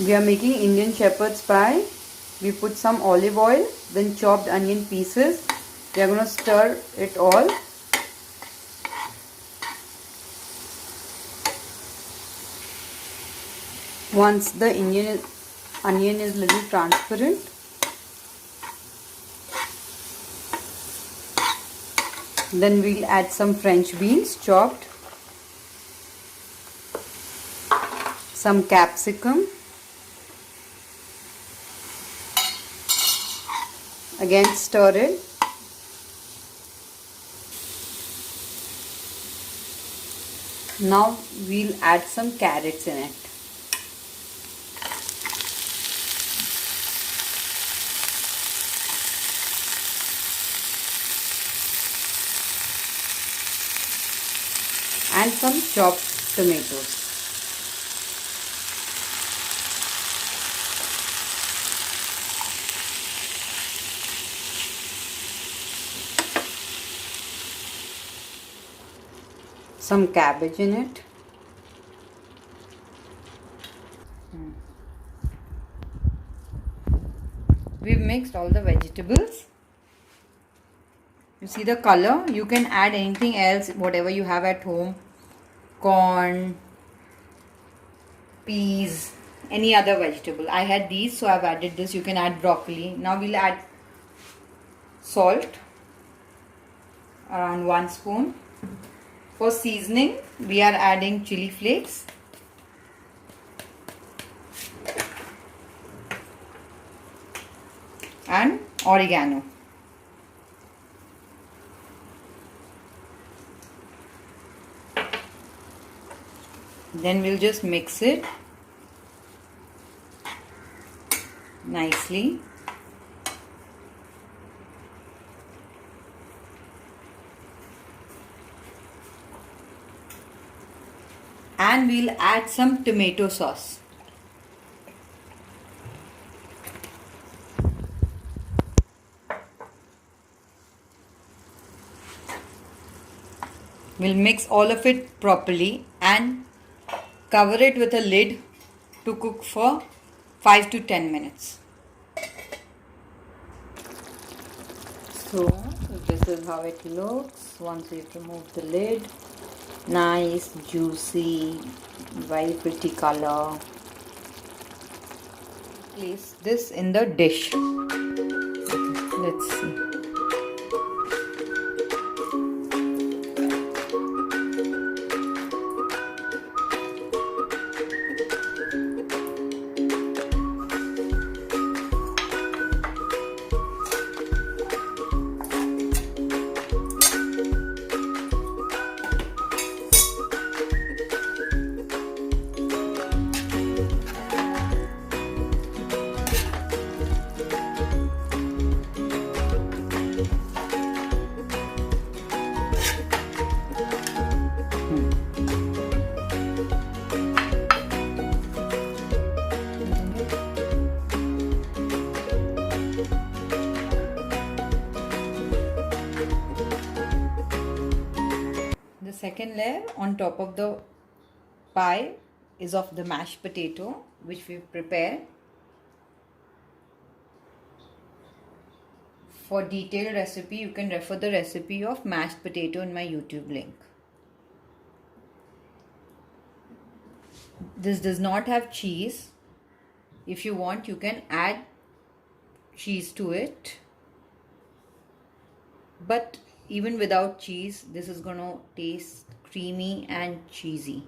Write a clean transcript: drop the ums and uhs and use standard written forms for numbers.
We are making Indian shepherd's pie. We put some olive oil, then chopped onion pieces. We are going to stir it all. Once the onion is little transparent, then we'll add some French beans chopped, some capsicum, again stir it. Now we'll add some carrots in it. And some chopped tomatoes. Some cabbage in it. We've mixed all the vegetables. You see the color? You can add anything else, whatever you have at home. Corn, peas, any other vegetable. I had these, so I've added this. You can add broccoli. Now we'll add salt, around 1 spoon. For seasoning, we are adding chili flakes, and oregano. Then we'll just mix it nicely. And we'll add some tomato sauce. We'll mix all of it properly and cover it with a lid to cook for 5 to 10 minutes. So this is how it looks once we've removed the lid. Nice, juicy, very pretty color. Place this in the dish. Let's see. The second layer on top of the pie is of the mashed potato, which we've prepared. For detailed recipe, you can refer the recipe of mashed potato in my YouTube link. This does not have cheese. If you want, you can add cheese to it. But even without cheese, this is going to taste creamy and cheesy.